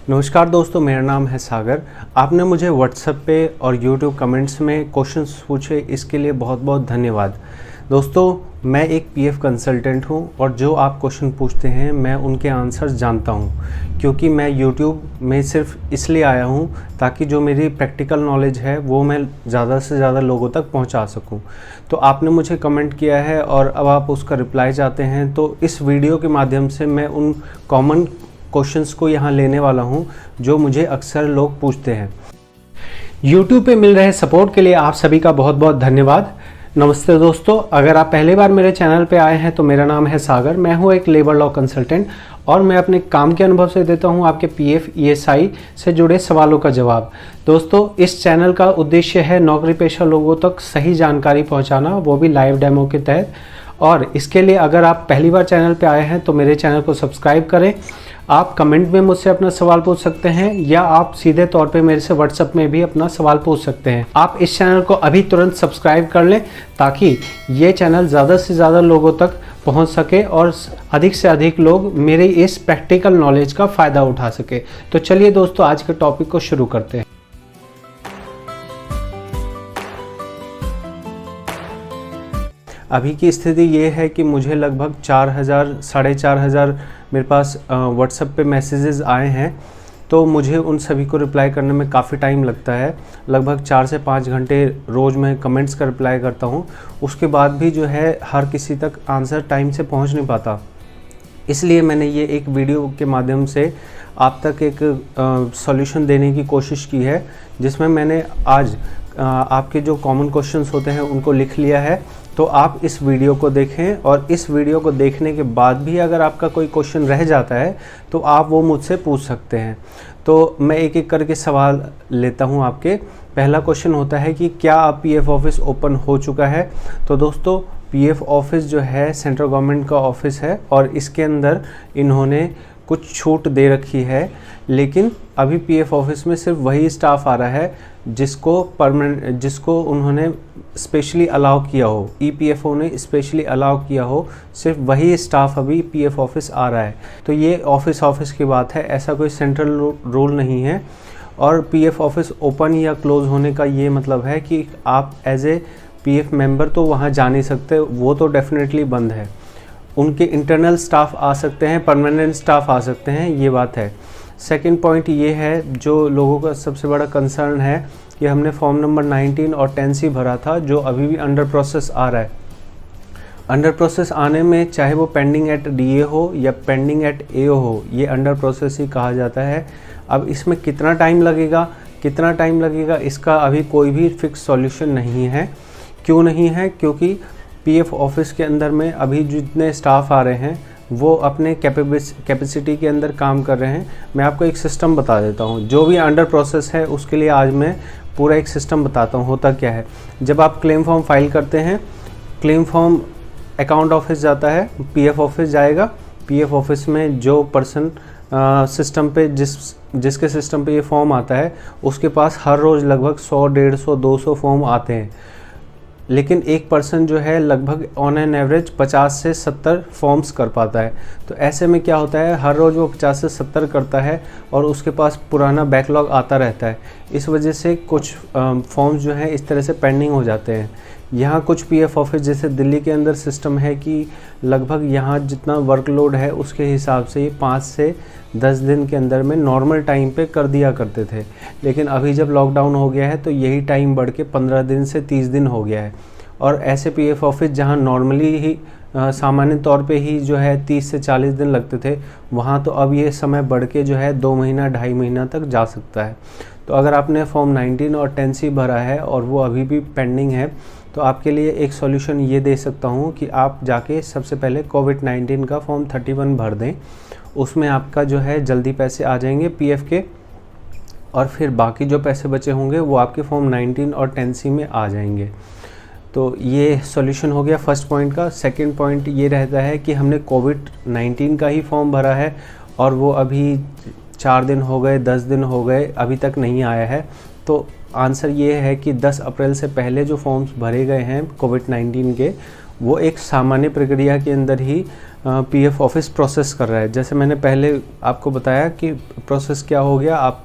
नमस्कार दोस्तों, मेरा नाम है सागर। आपने मुझे व्हाट्सएप पे और यूट्यूब कमेंट्स में क्वेश्चंस पूछे, इसके लिए बहुत बहुत धन्यवाद। दोस्तों, मैं एक पीएफ कंसल्टेंट हूं और जो आप क्वेश्चन पूछते हैं मैं उनके आंसर्स जानता हूं, क्योंकि मैं यूट्यूब में सिर्फ इसलिए आया हूं ताकि जो मेरी प्रैक्टिकल नॉलेज है वो मैं ज़्यादा से ज़्यादा लोगों तक पहुंचा सकूं। तो आपने मुझे कमेंट किया है और अब आप उसका रिप्लाई चाहते हैं, तो इस वीडियो के माध्यम से मैं उन कॉमन क्वेश्चंस को यहाँ लेने वाला हूँ जो मुझे अक्सर लोग पूछते हैं। YouTube पे मिल रहे सपोर्ट के लिए आप सभी का बहुत बहुत धन्यवाद। नमस्ते दोस्तों, अगर आप पहली बार मेरे चैनल पे आए हैं तो मेरा नाम है सागर। मैं हूँ एक लेबर लॉ कंसल्टेंट और मैं अपने काम के अनुभव से देता हूँ आपके पीएफ ईएसआई से जुड़े सवालों का जवाब। दोस्तों, इस चैनल का उद्देश्य है नौकरी पेशा लोगों तक सही जानकारी पहुँचाना, वो भी लाइव डेमो के तहत। और इसके लिए अगर आप पहली बार चैनल पे आए हैं तो मेरे चैनल को सब्सक्राइब करें। आप कमेंट में मुझसे अपना सवाल पूछ सकते हैं या आप सीधे तौर पे मेरे से व्हाट्सएप में भी अपना सवाल पूछ सकते हैं। आप इस चैनल को अभी तुरंत सब्सक्राइब कर लें ताकि ये चैनल ज़्यादा से ज़्यादा लोगों तक पहुंच सके और अधिक से अधिक लोग मेरे इस प्रैक्टिकल नॉलेज का फ़ायदा उठा सके। तो चलिए दोस्तों, आज के टॉपिक को शुरू करते हैं। अभी की स्थिति ये है कि मुझे लगभग 4000 साढ़े 4000 मेरे पास व्हाट्सएप पे मैसेजेस आए हैं, तो मुझे उन सभी को रिप्लाई करने में काफ़ी टाइम लगता है। लगभग 4 से 5 घंटे रोज़ मैं कमेंट्स का रिप्लाई करता हूँ। उसके बाद भी जो है हर किसी तक आंसर टाइम से पहुँच नहीं पाता। इसलिए मैंने ये एक वीडियो के माध्यम से आप तक एक सॉल्यूशन देने की कोशिश की है, जिसमें मैंने आज आपके जो कॉमन क्वेश्चंस होते हैं उनको लिख लिया है। तो आप इस वीडियो को देखें और इस वीडियो को देखने के बाद भी अगर आपका कोई क्वेश्चन रह जाता है तो आप वो मुझसे पूछ सकते हैं। तो मैं एक एक करके सवाल लेता हूँ आपके। पहला क्वेश्चन होता है कि क्या आप पीएफ ऑफिस ओपन हो चुका है? तो दोस्तों, पीएफ ऑफिस जो है सेंट्रल गवर्नमेंट का ऑफिस है और इसके अंदर इन्होंने कुछ छूट दे रखी है, लेकिन अभी पीएफ ऑफिस में सिर्फ वही स्टाफ आ रहा है जिसको उन्होंने स्पेशली अलाउ किया हो, ईपीएफओ ने स्पेशली अलाउ किया हो, सिर्फ वही स्टाफ अभी पीएफ ऑफिस आ रहा है। तो ये ऑफिस की बात है, ऐसा कोई सेंट्रल रूल नहीं है। और पीएफ ऑफिस ओपन या क्लोज होने का ये मतलब है कि आप एज ए पीएफ मेंबर तो वहाँ जा नहीं सकते, वो तो डेफिनेटली बंद है। उनके इंटरनल स्टाफ आ सकते हैं, परमानेंट स्टाफ आ सकते हैं, ये बात है। सेकंड पॉइंट ये है, जो लोगों का सबसे बड़ा कंसर्न है कि हमने फॉर्म नंबर 19 और 10C भरा था, जो अभी भी अंडर प्रोसेस आ रहा है। अंडर प्रोसेस आने में चाहे वो पेंडिंग एट डीए हो या पेंडिंग एट एओ हो, ये अंडर प्रोसेस ही कहा जाता है। अब इसमें कितना टाइम लगेगा इसका अभी कोई भी फिक्स सॉल्यूशन नहीं है। क्यों नहीं है? क्योंकि पीएफ ऑफिस के अंदर में अभी जितने स्टाफ आ रहे हैं वो अपने कैपेसिटी के अंदर काम कर रहे हैं। मैं आपको एक सिस्टम बता देता हूँ, जो भी अंडर प्रोसेस है उसके लिए आज मैं पूरा एक सिस्टम बताता हूँ। होता क्या है, जब आप क्लेम फॉर्म फाइल करते हैं, क्लेम फॉर्म अकाउंट ऑफिस जाता है, पीएफ ऑफिस जाएगा। पीएफ ऑफिस में जो पर्सन सिस्टम पे जिसके सिस्टम पे ये फॉर्म आता है, उसके पास हर रोज़ लगभग 100, 150, 200 फॉर्म आते हैं। लेकिन एक पर्सन जो है लगभग ऑन एन एवरेज 50 से 70 फॉर्म्स कर पाता है। तो ऐसे में क्या होता है, हर रोज़ वो 50 से 70 करता है और उसके पास पुराना बैकलॉग आता रहता है। इस वजह से कुछ फॉर्म्स जो हैं इस तरह से पेंडिंग हो जाते हैं। यहाँ कुछ पीएफ ऑफिस जैसे दिल्ली के अंदर सिस्टम है कि लगभग यहाँ जितना वर्कलोड है उसके हिसाब से ये 5 से 10 दिन के अंदर में नॉर्मल टाइम पे कर दिया करते थे। लेकिन अभी जब लॉकडाउन हो गया है तो यही टाइम बढ़ के 15 दिन से 30 दिन हो गया है। और ऐसे पीएफ ऑफिस जहाँ नॉर्मली ही सामान्य तौर पे ही जो है 30 से 40 दिन लगते थे, वहाँ तो अब ये समय बढ़ के जो है 2 महीना 2.5 महीना तक जा सकता है। तो अगर आपने फॉर्म 19 और 10C भरा है और वो अभी भी पेंडिंग है, तो आपके लिए एक सॉल्यूशन ये दे सकता हूँ कि आप जाके सबसे पहले कोविड-19 का फॉर्म 31 भर दें। उसमें आपका जो है जल्दी पैसे आ जाएंगे पीएफ के, और फिर बाकी जो पैसे बचे होंगे वो आपके फॉर्म 19 और 10C में आ जाएंगे। तो ये सॉल्यूशन हो गया फर्स्ट पॉइंट का। सेकंड पॉइंट ये रहता है कि हमने कोविड-19 का ही फॉर्म भरा है और वो अभी 4 दिन हो गए, 10 दिन हो गए, अभी तक नहीं आया है। तो आंसर ये है कि 10 अप्रैल से पहले जो फॉर्म्स भरे गए हैं कोविड-19 के, वो एक सामान्य प्रक्रिया के अंदर ही पीएफ ऑफिस प्रोसेस कर रहा है। जैसे मैंने पहले आपको बताया कि प्रोसेस क्या हो गया, आप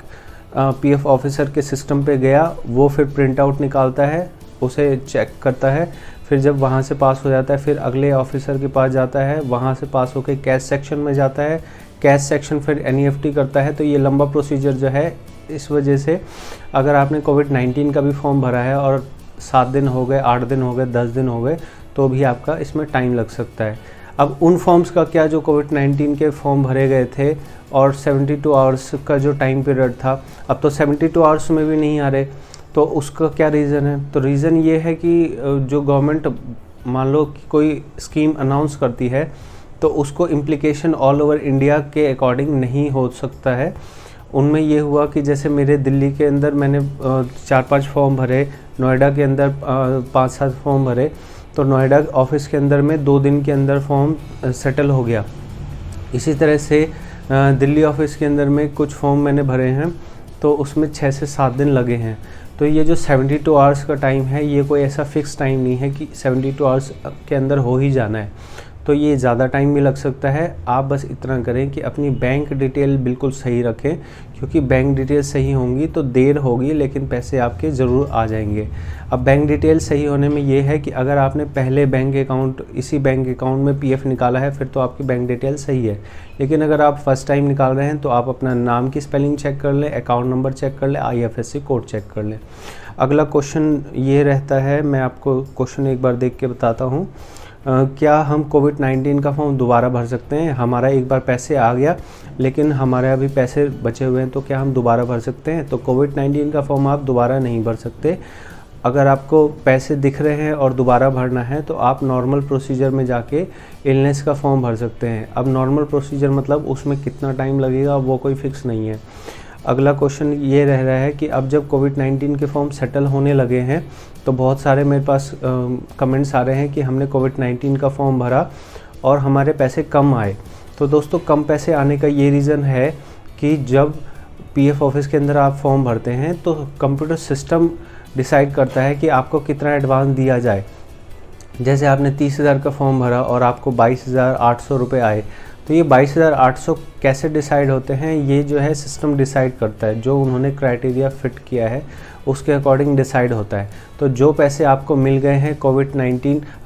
पीएफ ऑफिसर के सिस्टम पे गया, वो फिर प्रिंट आउट निकालता है, उसे चेक करता है, फिर जब वहाँ से पास हो जाता है फिर अगले ऑफिसर के पास जाता है, वहाँ से पास होकर कैश सेक्शन में जाता है, कैश सेक्शन फिर एनईएफटी करता है। तो ये लंबा प्रोसीजर जो है, इस वजह से अगर आपने कोविड-19 का भी फॉर्म भरा है और 7 दिन हो गए, 8 दिन हो गए, 10 दिन हो गए, तो भी आपका इसमें टाइम लग सकता है। अब उन फॉर्म्स का क्या जो कोविड-19 के फॉर्म भरे गए थे और 72 आवर्स का जो टाइम पीरियड था, अब तो 72 आवर्स में भी नहीं आ रहे, तो उसका क्या रीज़न है? तो रीज़न ये है कि जो गवर्नमेंट मान लो कि कोई स्कीम अनाउंस करती है तो उसको इम्प्लीकेशन ऑल ओवर इंडिया के अकॉर्डिंग नहीं हो सकता है। उनमें ये हुआ कि जैसे मेरे दिल्ली के अंदर मैंने 4-5 फॉर्म भरे, नोएडा के अंदर 5-7 फॉर्म भरे, तो नोएडा ऑफिस के अंदर में 2 दिन के अंदर फॉर्म सेटल हो गया। इसी तरह से दिल्ली ऑफिस के अंदर में कुछ फॉर्म मैंने भरे हैं तो उसमें 6 से 7 दिन लगे हैं। तो ये जो 72 आवर्स का टाइम है, ये कोई ऐसा फिक्स टाइम नहीं है कि 72 आवर्स के अंदर हो ही जाना है, तो ये ज़्यादा टाइम भी लग सकता है। आप बस इतना करें कि अपनी बैंक डिटेल बिल्कुल सही रखें, क्योंकि बैंक डिटेल सही होंगी तो देर होगी लेकिन पैसे आपके ज़रूर आ जाएंगे। अब बैंक डिटेल सही होने में ये है कि अगर आपने पहले इसी बैंक अकाउंट में पीएफ निकाला है फिर तो आपकी बैंक डिटेल सही है, लेकिन अगर आप फर्स्ट टाइम निकाल रहे हैं तो आप अपना नाम की स्पेलिंग चेक कर लें, अकाउंट नंबर चेक कर लें, IFSC कोड चेक कर लें। अगला क्वेश्चन ये रहता है, मैं आपको क्वेश्चन एक बार देख के बताता हूँ। क्या हम कोविड-19 का फॉर्म दोबारा भर सकते हैं? हमारा एक बार पैसे आ गया लेकिन हमारे अभी पैसे बचे हुए हैं, तो क्या हम दोबारा भर सकते हैं? तो कोविड-19 का फॉर्म आप दोबारा नहीं भर सकते। अगर आपको पैसे दिख रहे हैं और दोबारा भरना है तो आप नॉर्मल प्रोसीजर में जाके इलनेस का फॉर्म भर सकते हैं। अब नॉर्मल प्रोसीजर मतलब उसमें कितना टाइम लगेगा वो कोई फिक्स नहीं है। अगला क्वेश्चन ये रह रहा है कि अब जब कोविड-19 के फॉर्म सेटल होने लगे हैं तो बहुत सारे मेरे पास कमेंट्स आ रहे हैं कि हमने कोविड-19 का फॉर्म भरा और हमारे पैसे कम आए। तो दोस्तों, कम पैसे आने का ये रीज़न है कि जब पीएफ ऑफिस के अंदर आप फॉर्म भरते हैं तो कंप्यूटर सिस्टम डिसाइड करता है कि आपको कितना एडवांस दिया जाए। जैसे आपने 30,000 का फॉर्म भरा और आपको 22,800 रुपये आए, तो ये 22,800 कैसे डिसाइड होते हैं? ये जो है सिस्टम डिसाइड करता है, जो उन्होंने क्राइटेरिया फिट किया है उसके अकॉर्डिंग डिसाइड होता है। तो जो पैसे आपको मिल गए हैं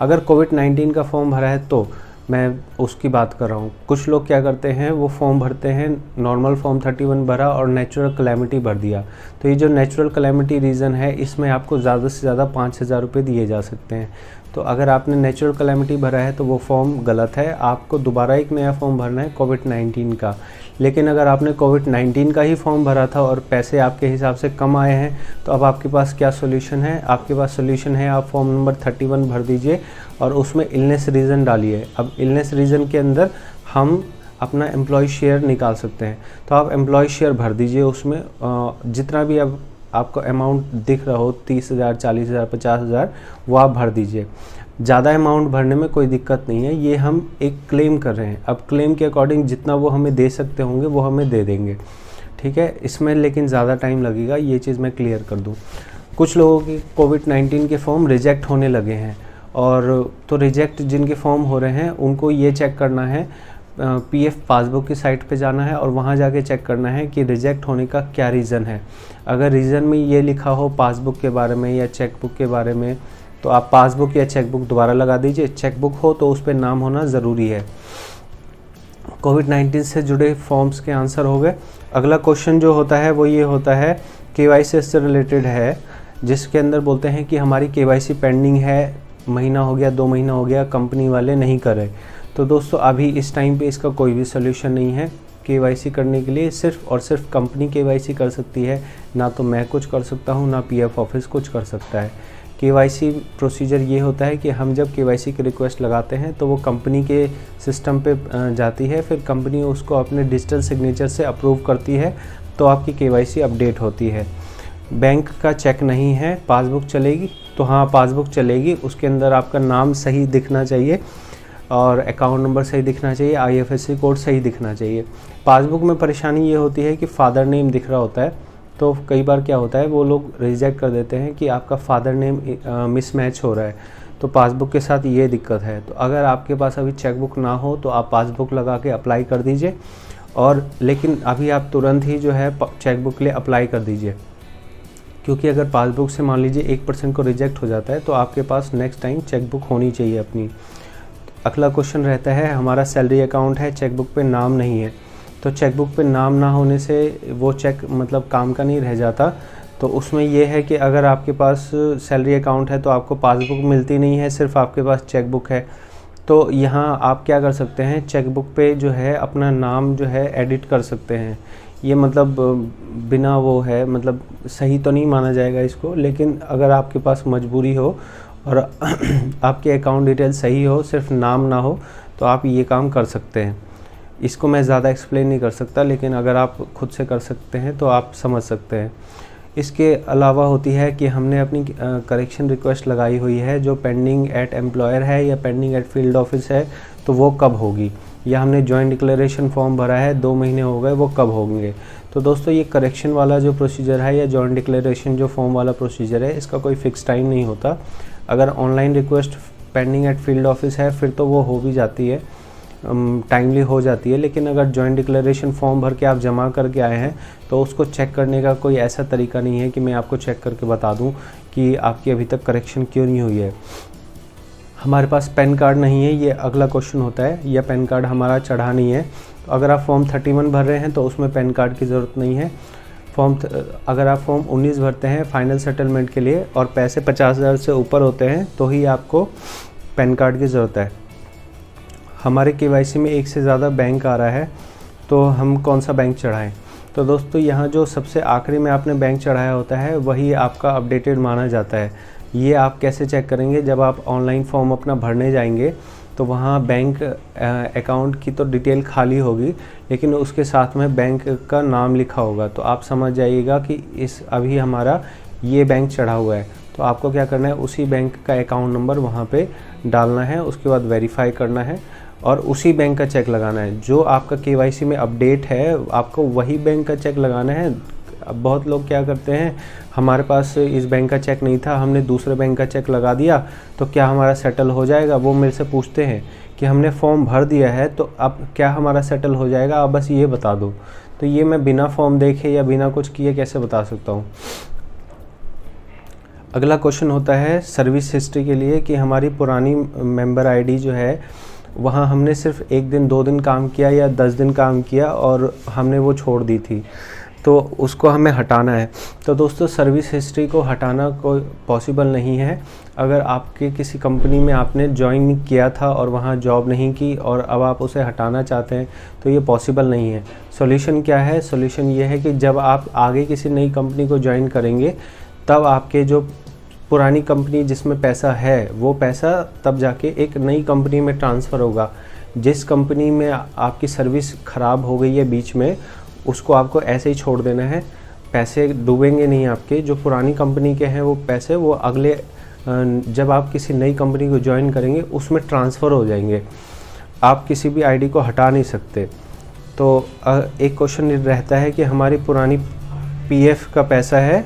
अगर कोविड-19 का फॉर्म भरा है तो मैं उसकी बात कर रहा हूँ। कुछ लोग क्या करते हैं, वो फॉर्म भरते हैं, नॉर्मल फॉर्म 31 भरा और नेचुरल कैलेमिटी भर दिया। तो ये जो नेचुरल कैलेमिटी रीज़न है, इसमें आपको ज़्यादा से ज़्यादा 5,000 रुपये दिए जा सकते हैं। तो अगर आपने नेचुरल कैलेमिटी भरा है तो वो फॉर्म गलत है, आपको दोबारा एक नया फॉर्म भरना है कोविड-19 का। लेकिन अगर आपने कोविड-19 का ही फॉर्म भरा था और पैसे आपके हिसाब से कम आए हैं, तो अब आपके पास क्या सोल्यूशन है? आपके पास सोल्यूशन है, आप फॉर्म नंबर 31 भर दीजिए और उसमें इलनेस रीज़न डालिए। अब इलनेस रीज़न के अंदर हम अपना एम्प्लॉय शेयर निकाल सकते हैं, तो आप एम्प्लॉय शेयर भर दीजिए। उसमें जितना भी अब आपको अमाउंट दिख रहा हो, 30,000, 40,000, 50,000, वो आप भर दीजिए। ज़्यादा अमाउंट भरने में कोई दिक्कत नहीं है, ये हम एक क्लेम कर रहे हैं। अब क्लेम के अकॉर्डिंग जितना वो हमें दे सकते होंगे वो हमें दे देंगे, ठीक है। इसमें लेकिन ज़्यादा टाइम लगेगा, ये चीज़ मैं क्लियर कर दूँ। कुछ लोगों की कोविड-19 के फॉर्म रिजेक्ट होने लगे हैं, और तो रिजेक्ट जिनके फॉर्म हो रहे हैं उनको ये चेक करना है, पीएफ पासबुक की साइट पे जाना है और वहाँ जाके चेक करना है कि रिजेक्ट होने का क्या रीज़न है। अगर रीज़न में ये लिखा हो पासबुक के बारे में या चेकबुक के बारे में, तो आप पासबुक या चेकबुक दोबारा लगा दीजिए। चेकबुक हो तो उस पर नाम होना ज़रूरी है। कोविड-19 से जुड़े फॉर्म्स के आंसर हो गए। अगला क्वेश्चन जो होता है वो ये होता है, KYC से रिलेटेड है, जिसके अंदर बोलते हैं कि हमारी KYC पेंडिंग है, महीना हो गया, 2 महीना हो गया, कंपनी वाले नहीं कर रहे। तो दोस्तों, अभी इस टाइम पे इसका कोई भी सोल्यूशन नहीं है। KYC करने के लिए सिर्फ और सिर्फ कंपनी KYC कर सकती है, ना तो मैं कुछ कर सकता हूँ, ना पीएफ ऑफिस कुछ कर सकता है। KYC प्रोसीजर ये होता है कि हम जब KYC की रिक्वेस्ट लगाते हैं तो वो कंपनी के सिस्टम पे जाती है, फिर कंपनी उसको अपने डिजिटल सिग्नेचर से अप्रूव करती है, तो आपकी KYC अपडेट होती है। बैंक का चेक नहीं है, पासबुक चलेगी? तो हाँ, पासबुक चलेगी। उसके अंदर आपका नाम सही दिखना चाहिए और अकाउंट नंबर सही दिखना चाहिए, IFSC कोड सही दिखना चाहिए। पासबुक में परेशानी ये होती है कि फ़ादर नेम दिख रहा होता है, तो कई बार क्या होता है, वो लोग रिजेक्ट कर देते हैं कि आपका फ़ादर नेम मिसमैच हो रहा है। तो पासबुक के साथ ये दिक्कत है। तो अगर आपके पास अभी चेकबुक ना हो तो आप पासबुक लगा के अप्लाई कर दीजिए, और लेकिन अभी आप तुरंत ही जो है चेकबुक के लिए अप्लाई कर दीजिए, क्योंकि अगर पासबुक से मान लीजिए 1% को रिजेक्ट हो जाता है तो आपके पास नेक्स्ट टाइम चेकबुक होनी चाहिए अपनी। अगला क्वेश्चन रहता है, हमारा सैलरी अकाउंट है, चेकबुक पे नाम नहीं है। तो चेकबुक पे नाम ना होने से वो चेक मतलब काम का नहीं रह जाता। तो उसमें ये है कि अगर आपके पास सैलरी अकाउंट है तो आपको पासबुक मिलती नहीं है, सिर्फ आपके पास चेकबुक है। तो यहाँ आप क्या कर सकते हैं, चेकबुक पे जो है अपना नाम जो है एडिट कर सकते हैं। ये मतलब बिना वो है, मतलब सही तो नहीं माना जाएगा इसको, लेकिन अगर आपके पास मजबूरी हो और आपके अकाउंट डिटेल सही हो, सिर्फ नाम ना हो, तो आप ये काम कर सकते हैं। इसको मैं ज़्यादा एक्सप्लेन नहीं कर सकता, लेकिन अगर आप खुद से कर सकते हैं तो आप समझ सकते हैं। इसके अलावा होती है कि हमने अपनी करेक्शन रिक्वेस्ट लगाई हुई है, जो पेंडिंग एट एम्प्लॉयर है या पेंडिंग एट फील्ड ऑफिस है, तो वो कब होगी, या हमने जॉइंट डिक्लेरेशन फॉर्म भरा है 2 महीने हो गए, वो कब होंगे। तो दोस्तों ये करेक्शन वाला जो प्रोसीजर है या जॉइंट डिक्लेरेशन जो फॉर्म वाला प्रोसीजर है, इसका कोई फ़िक्स टाइम नहीं होता। अगर online request pending at field office है फिर तो वो हो भी जाती है, टाइमली हो जाती है। लेकिन अगर जॉइंट डिक्लेरेशन फॉर्म भर के आप जमा करके आए हैं तो उसको चेक करने का कोई ऐसा तरीका नहीं है कि मैं आपको चेक करके बता दूं कि आपकी अभी तक करेक्शन क्यों नहीं हुई है। हमारे पास पैन कार्ड नहीं है, ये अगला क्वेश्चन होता है, या पैन कार्ड हमारा चढ़ा नहीं है। तो अगर आप फॉर्म 31 भर रहे हैं तो उसमें पैन कार्ड की ज़रूरत नहीं है। अगर आप फॉर्म 19 भरते हैं फाइनल सेटलमेंट के लिए और पैसे 50,000 से ऊपर होते हैं तो ही आपको पैन कार्ड की ज़रूरत है। हमारे KYC में एक से ज़्यादा बैंक आ रहा है, तो हम कौन सा बैंक चढ़ाएं। तो दोस्तों यहाँ जो सबसे आखिरी में आपने बैंक चढ़ाया होता है वही आपका अपडेटेड माना जाता है। ये आप कैसे चेक करेंगे, जब आप ऑनलाइन फॉर्म अपना भरने जाएंगे तो वहाँ बैंक अकाउंट की तो डिटेल खाली होगी, लेकिन उसके साथ में बैंक का नाम लिखा होगा। तो आप समझ जाइएगा कि अभी हमारा ये बैंक चढ़ा हुआ है। तो आपको क्या करना है, उसी बैंक का अकाउंट नंबर वहाँ पे डालना है, उसके बाद वेरीफाई करना है और उसी बैंक का चेक लगाना है। जो आपका KYC में अपडेट है आपको वही बैंक का चेक लगाना है। अब बहुत लोग क्या करते हैं, हमारे पास इस बैंक का चेक नहीं था, हमने दूसरे बैंक का चेक लगा दिया तो क्या हमारा सेटल हो जाएगा। वो मेरे से पूछते हैं कि हमने फॉर्म भर दिया है तो अब क्या हमारा सेटल हो जाएगा, आप बस ये बता दो। तो ये मैं बिना फॉर्म देखे या बिना कुछ किए कैसे बता सकता हूँ। अगला क्वेश्चन होता है सर्विस हिस्ट्री के लिए, कि हमारी पुरानी मेंबर ID जो है वहाँ हमने सिर्फ 1 दिन 2 दिन काम किया या 10 दिन काम किया और हमने वो छोड़ दी थी, तो उसको हमें हटाना है। तो दोस्तों सर्विस हिस्ट्री को हटाना कोई पॉसिबल नहीं है। अगर आपके किसी कंपनी में आपने ज्वाइन किया था और वहाँ जॉब नहीं की और अब आप उसे हटाना चाहते हैं तो ये पॉसिबल नहीं है। सॉल्यूशन क्या है, सॉल्यूशन ये है कि जब आप आगे किसी नई कंपनी को ज्वाइन करेंगे तब आपके जो पुरानी कंपनी जिसमें पैसा है वो पैसा तब जाके एक नई कंपनी में ट्रांसफ़र होगा। जिस कंपनी में आपकी सर्विस ख़राब हो गई है बीच में, उसको आपको ऐसे ही छोड़ देना है, पैसे डूबेंगे नहीं आपके। जो पुरानी कंपनी के हैं वो पैसे वो अगले जब आप किसी नई कंपनी को ज्वाइन करेंगे उसमें ट्रांसफ़र हो जाएंगे। आप किसी भी ID को हटा नहीं सकते। तो एक क्वेश्चन रहता है कि हमारी पुरानी PF का पैसा है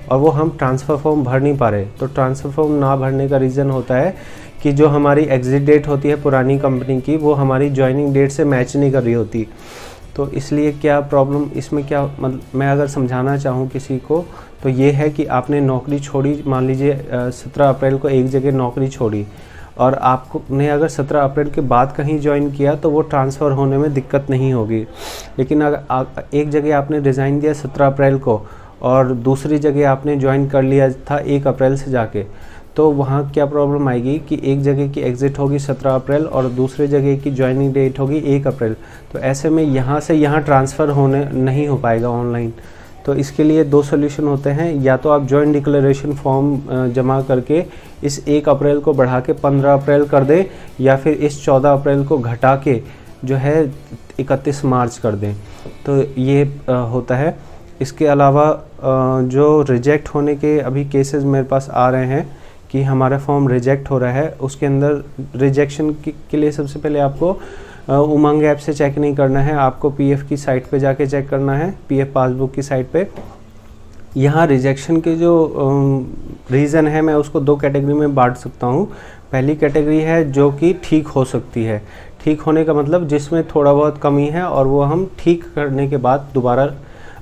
और वो हम ट्रांसफ़र फॉर्म भर नहीं पा रहे। तो ट्रांसफ़र फॉर्म ना भरने का रीज़न होता है कि जो हमारी एग्ज़िट डेट होती है पुरानी कंपनी की वो हमारी ज्वाइनिंग डेट से मैच नहीं कर रही होती। तो इसलिए क्या प्रॉब्लम इसमें क्या, मतलब मैं अगर समझाना चाहूँ किसी को तो ये है कि आपने नौकरी छोड़ी, मान लीजिए 17 अप्रैल को एक जगह नौकरी छोड़ी और आपने अगर 17 अप्रैल के बाद कहीं ज्वाइन किया तो वो ट्रांसफ़र होने में दिक्कत नहीं होगी। लेकिन अगर एक जगह आपने रिज़ाइन दिया 17 अप्रैल को और दूसरी जगह आपने ज्वाइन कर लिया था 1 अप्रैल से जाके, तो वहाँ क्या प्रॉब्लम आएगी कि एक जगह की एग्ज़िट होगी 17 अप्रैल और दूसरे जगह की ज्वाइनिंग डेट होगी 1 अप्रैल। तो ऐसे में यहाँ से यहाँ ट्रांसफ़र होने नहीं हो पाएगा ऑनलाइन। तो इसके लिए 2 सॉल्यूशन होते हैं, या तो आप जॉइंट डिक्लेरेशन फॉर्म जमा करके इस 1 अप्रैल को बढ़ा के 15 अप्रैल कर दें, या फिर इस 14 अप्रैल को घटा के जो है 31 मार्च कर दें। तो ये होता है। इसके अलावा जो रिजेक्ट होने के अभी केसेस मेरे पास आ रहे हैं कि हमारा फॉर्म रिजेक्ट हो रहा है, उसके अंदर रिजेक्शन के लिए सबसे पहले आपको उमंग ऐप से चेक नहीं करना है, आपको PF की साइट पे जाके चेक करना है, PF पासबुक की साइट पे। यहाँ रिजेक्शन के जो रीज़न है मैं उसको दो कैटेगरी में बांट सकता हूँ। पहली कैटेगरी है जो कि ठीक हो सकती है। ठीक होने का मतलब जिसमें थोड़ा बहुत कमी है और वो हम ठीक करने के बाद दोबारा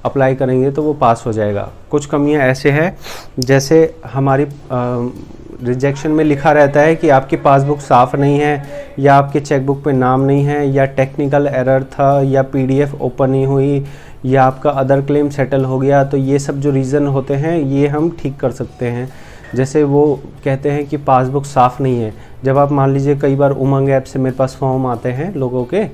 अप्लाई करेंगे तो वो पास हो जाएगा। कुछ कमियां ऐसे हैं जैसे हमारी रिजेक्शन में लिखा रहता है कि आपकी पासबुक साफ़ नहीं है, या आपके चेकबुक पे नाम नहीं है, या टेक्निकल एरर था, या पीडीएफ ओपन नहीं हुई, या आपका अदर क्लेम सेटल हो गया। तो ये सब जो रीज़न होते हैं ये हम ठीक कर सकते हैं। जैसे वो कहते हैं कि पासबुक साफ़ नहीं है, जब आप मान लीजिए कई बार उमंग ऐप से मेरे पास फॉर्म आते हैं लोगों के,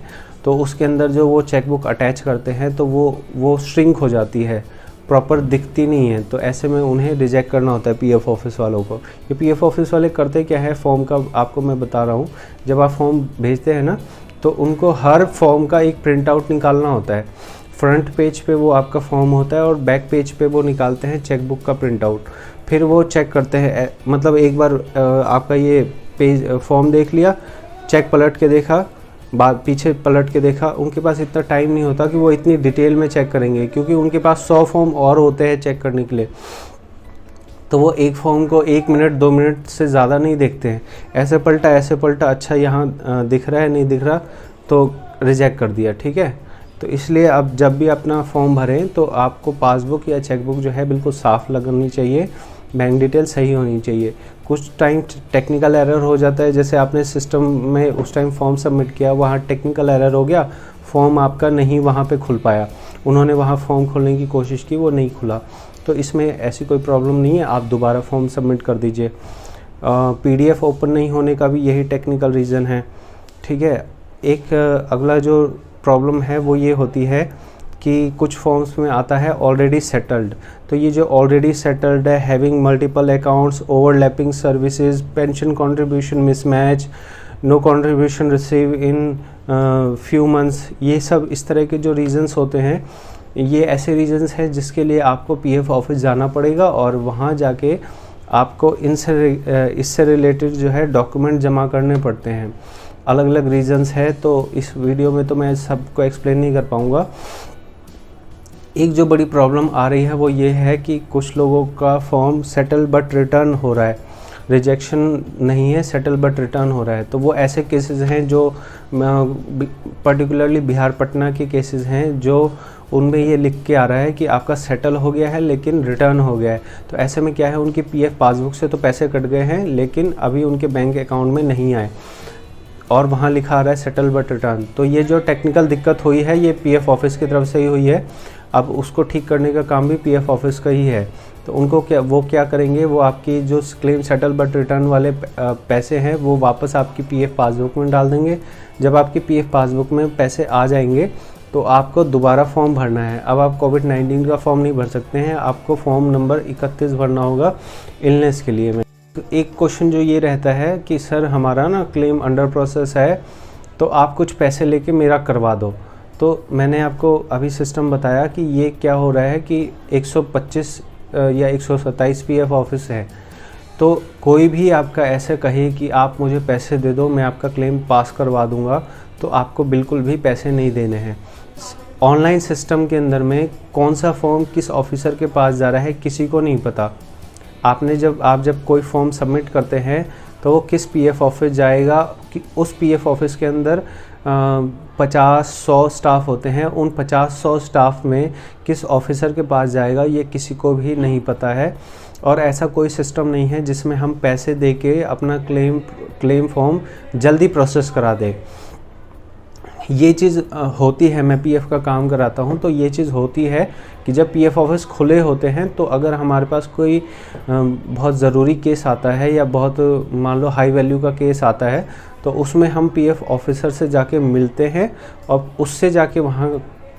तो उसके अंदर जो वो चेकबुक अटैच करते हैं तो वो श्रिंक हो जाती है, प्रॉपर दिखती नहीं है। तो ऐसे में उन्हें रिजेक्ट करना होता है पीएफ ऑफिस वालों को। ये पीएफ ऑफिस वाले करते क्या है, फॉर्म का आपको मैं बता रहा हूँ, जब आप फॉर्म भेजते हैं ना तो उनको हर फॉर्म का एक प्रिंट आउट निकालना होता है। फ्रंट पेज पे वो आपका फॉर्म होता है और बैक पेज पे वो निकालते हैं चेकबुक का प्रिंट आउट। फिर वो चेक करते हैं, मतलब एक बार आपका ये पेज फॉर्म देख लिया, चेक पलट के देखा, बाद पीछे पलट के देखा, उनके पास इतना टाइम नहीं होता कि वो इतनी डिटेल में चेक करेंगे, क्योंकि उनके पास 100 फॉर्म और होते हैं चेक करने के लिए। तो वो एक फॉर्म को 1 मिनट 2 मिनट से ज़्यादा नहीं देखते हैं। ऐसे पलटा, अच्छा यहाँ दिख रहा है नहीं दिख रहा तो रिजेक्ट कर दिया, ठीक है। तो इसलिए अब जब भी अपना फॉर्म भरें तो आपको पासबुक या चेकबुक जो है बिल्कुल साफ़ लगनी चाहिए, बैंक डिटेल सही होनी चाहिए। कुछ टाइम टेक्निकल एरर हो जाता है, जैसे आपने सिस्टम में उस टाइम फॉर्म सबमिट किया, वहाँ टेक्निकल एरर हो गया, फॉर्म आपका नहीं वहाँ पे खुल पाया, उन्होंने वहाँ फॉर्म खोलने की कोशिश की, वो नहीं खुला। तो इसमें ऐसी कोई प्रॉब्लम नहीं है, आप दोबारा फॉर्म सबमिट कर दीजिए। पीडीएफ ओपन नहीं होने का भी यही टेक्निकल रीज़न है, ठीक है। एक अगला जो प्रॉब्लम है वो ये होती है कि कुछ फॉर्म्स में आता है ऑलरेडी सेटल्ड। तो ये जो ऑलरेडी सेटल्ड है, having multiple accounts, overlapping services, pension contribution mismatch, no contribution receive in few months, ये सब इस तरह के जो रीजंस होते हैं, ये ऐसे रीजंस हैं जिसके लिए आपको पीएफ ऑफिस जाना पड़ेगा और वहाँ जाके आपको इससे रिलेटेड जो है डॉक्यूमेंट जमा करने पड़ते हैं। अलग अलग रीजंस है, तो इस वीडियो में तो मैं सबको एक्सप्लेन नहीं कर पाऊँगा। एक जो बड़ी प्रॉब्लम आ रही है वो ये है कि कुछ लोगों का फॉर्म सेटल बट रिटर्न हो रहा है, रिजेक्शन नहीं है, सेटल बट रिटर्न हो रहा है। तो वो ऐसे केसेस हैं जो पर्टिकुलरली बिहार पटना के केसेस हैं, जो उनमें ये लिख के आ रहा है कि आपका सेटल हो गया है लेकिन रिटर्न हो गया है। तो ऐसे में क्या है, उनकी पीएफ पासबुक से तो पैसे कट गए हैं लेकिन अभी उनके बैंक अकाउंट में नहीं आए और वहाँ लिखा आ रहा है सेटल बट रिटर्न। तो ये जो टेक्निकल दिक्कत हुई है ये पीएफ ऑफिस की तरफ से ही हुई है। अब उसको ठीक करने का काम भी पीएफ ऑफिस का ही है। तो उनको क्या करेंगे, वो आपकी जो क्लेम सेटल बट रिटर्न वाले पैसे हैं वो वापस आपकी पीएफ पासबुक में डाल देंगे। जब आपकी पीएफ पासबुक में पैसे आ जाएंगे तो आपको दोबारा फॉर्म भरना है। अब आप कोविड-19 का फॉर्म नहीं भर सकते हैं, आपको फॉर्म नंबर 31 भरना होगा इलनेस के लिए। तो एक क्वेश्चन जो ये रहता है कि सर हमारा ना क्लेम अंडर प्रोसेस है तो आप कुछ पैसे लेके मेरा करवा दो। तो मैंने आपको अभी सिस्टम बताया कि ये क्या हो रहा है कि 125 या 127 पीएफ ऑफिस है। तो कोई भी आपका ऐसे कहे कि आप मुझे पैसे दे दो मैं आपका क्लेम पास करवा दूंगा, तो आपको बिल्कुल भी पैसे नहीं देने हैं। ऑनलाइन सिस्टम के अंदर में कौन सा फॉर्म किस ऑफिसर के पास जा रहा है किसी को नहीं पता। आप जब कोई फॉर्म सबमिट करते हैं तो वो किस पीएफ ऑफिस जाएगा, कि उस पीएफ ऑफिस के अंदर 50-100 स्टाफ होते हैं, उन 50-100 स्टाफ में किस ऑफिसर के पास जाएगा ये किसी को भी नहीं पता है। और ऐसा कोई सिस्टम नहीं है जिसमें हम पैसे देके अपना क्लेम फॉर्म जल्दी प्रोसेस करा दें। ये चीज़ होती है, मैं पीएफ का काम कराता हूँ तो ये चीज़ होती है कि जब पीएफ ऑफिस खुले होते हैं तो अगर हमारे पास कोई बहुत ज़रूरी केस आता है या बहुत मान लो हाई वैल्यू का केस आता है तो उसमें हम पीएफ ऑफिसर से जाके मिलते हैं और उससे जाके वहाँ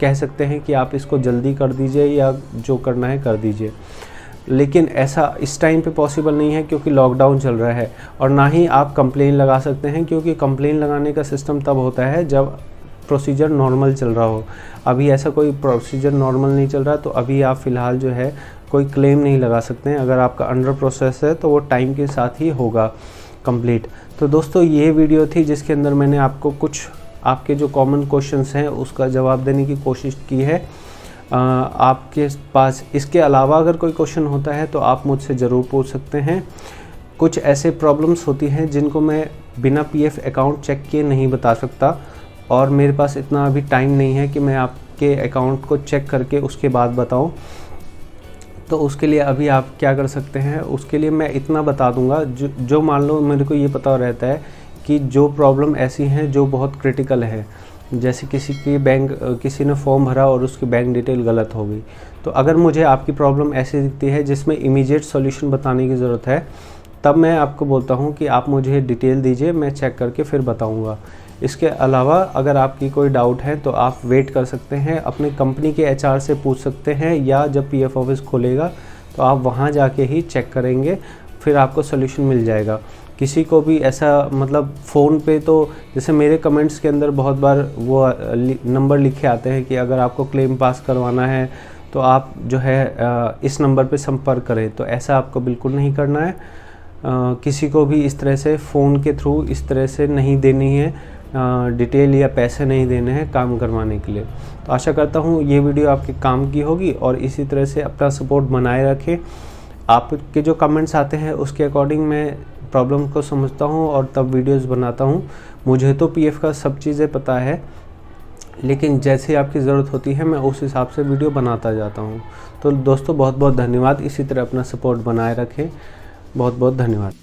कह सकते हैं कि आप इसको जल्दी कर दीजिए या जो करना है कर दीजिए। लेकिन ऐसा इस टाइम पे पॉसिबल नहीं है क्योंकि लॉकडाउन चल रहा है, और ना ही आप कंप्लेन लगा सकते हैं क्योंकि कंप्लेन लगाने का सिस्टम तब होता है जब प्रोसीजर नॉर्मल चल रहा हो। अभी ऐसा कोई प्रोसीजर नॉर्मल नहीं चल रहा, तो अभी आप फ़िलहाल जो है कोई क्लेम नहीं लगा सकते हैं। अगर आपका अंडर प्रोसेस है तो वो टाइम के साथ ही होगा कंप्लीट। तो दोस्तों ये वीडियो थी जिसके अंदर मैंने आपको कुछ आपके जो कॉमन क्वेश्चंस हैं उसका जवाब देने की कोशिश की है। आपके पास इसके अलावा अगर कोई क्वेश्चन होता है तो आप मुझसे ज़रूर पूछ सकते हैं। कुछ ऐसे प्रॉब्लम्स होती हैं जिनको मैं बिना पीएफ अकाउंट चेक किए नहीं बता सकता, और मेरे पास इतना अभी टाइम नहीं है कि मैं आपके अकाउंट को चेक करके उसके बाद बताऊं। तो उसके लिए अभी आप क्या कर सकते हैं, उसके लिए मैं इतना बता दूंगा, जो मान लो मेरे को ये पता रहता है कि जो प्रॉब्लम ऐसी हैं जो बहुत क्रिटिकल है, जैसे किसी ने फॉर्म भरा और उसकी बैंक डिटेल गलत हो गई, तो अगर मुझे आपकी प्रॉब्लम ऐसी दिखती है जिसमें इमीडिएट सॉल्यूशन बताने की ज़रूरत है, तब मैं आपको बोलता हूँ कि आप मुझे डिटेल दीजिए, मैं चेक करके फिर बताऊँगा। इसके अलावा अगर आपकी कोई डाउट है तो आप वेट कर सकते हैं, अपने कंपनी के एचआर से पूछ सकते हैं, या जब पीएफ ऑफिस खोलेगा तो आप वहाँ जाके ही चेक करेंगे, फिर आपको सोल्यूशन मिल जाएगा। किसी को भी ऐसा मतलब फ़ोन पे, तो जैसे मेरे कमेंट्स के अंदर बहुत बार वो नंबर लिखे आते हैं कि अगर आपको क्लेम पास करवाना है तो आप जो है इस नंबर पे संपर्क करें, तो ऐसा आपको बिल्कुल नहीं करना है। किसी को भी इस तरह से फ़ोन के थ्रू इस तरह से नहीं देनी है डिटेल, या पैसे नहीं देने हैं काम करवाने के लिए। तो आशा करता हूँ ये वीडियो आपके काम की होगी, और इसी तरह से अपना सपोर्ट बनाए रखें। आपके जो कमेंट्स आते हैं उसके अकॉर्डिंग मैं प्रॉब्लम को समझता हूँ और तब वीडियोस बनाता हूँ। मुझे तो पीएफ का सब चीज़ें पता है, लेकिन जैसे आपकी ज़रूरत होती है मैं उस हिसाब से वीडियो बनाता जाता हूँ। तो दोस्तों बहुत बहुत धन्यवाद, इसी तरह अपना सपोर्ट बनाए रखें। बहुत बहुत धन्यवाद।